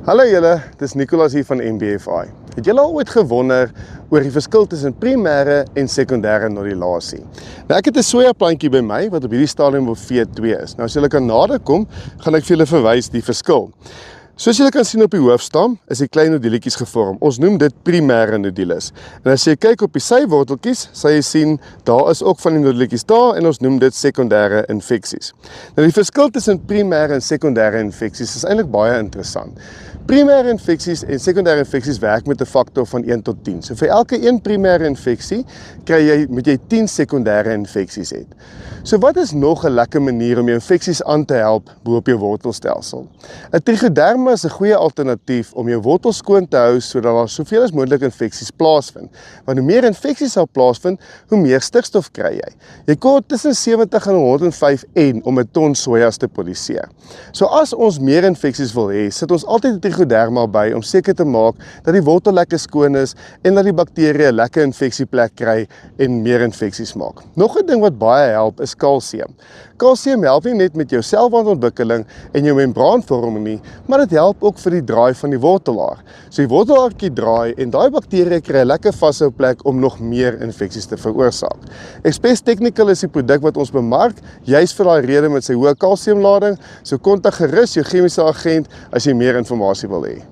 Hallo julle, dis Nicolas hier van MBFI. Het julle al ooit gewonder oor die verskil tussen primêre en sekondêre nodulasie? Nou ek het 'n sojaplantjie by my wat op hierdie stadium op V2 is. Nou as julle kan nader kom, gaan ek vir julle verwys die verskil. Soos julle kan sien op die hoofstam, is die klein noduletjies gevorm. Ons noem dit primêre nodules. En as jy kyk op die syworteltjies, sal jy sien daar is ook van die noduletjies daar en ons noem dit sekondêre infeksies. Nou die verskil tussen primêre en sekondêre infeksies is eintlik baie interessant. Primêre infeksies en sekondêre infeksies werk met 'n faktor van 1 tot 10. So vir elke 1 primêre infeksie moet jy 10 sekondêre infeksies hê. So wat is nog 'n lekker manier om jou infeksies aan te help bo op jou wortelstelsel? 'n Trichoderma is 'n goeie alternatief om jou wortels skoon te hou sodat daar soveel as moontlik infeksies plaasvind. Want hoe meer infeksies sal plaasvind, hoe meer stikstof kry jy. Jy kort tussen 70 en 105 N om 'n ton sojas te produseer. So as ons meer infeksies wil hê, sit ons altyd 'n trichoderma by om seker te maak dat die wortel lekker skoon is en dat die bakterieë 'n lekker infeksieplek kry en meer infeksies maak. Nog 'n ding wat baie help is kalsium. Kalsium help nie net met jou selwandontwikkeling en jou membraanvorming nie, maar dit help ook vir die draai van die wortelaar. So die wortelaartjie draai en daai bakterieë kry 'n lekker vashou plek om nog meer infeksies te veroorsaak. Express Technical is die produk wat ons bemark, juis vir daai rede met sy hoë kalsiumlading. So kontak gerus jou chemiese agent as jy meer inligting wil hê.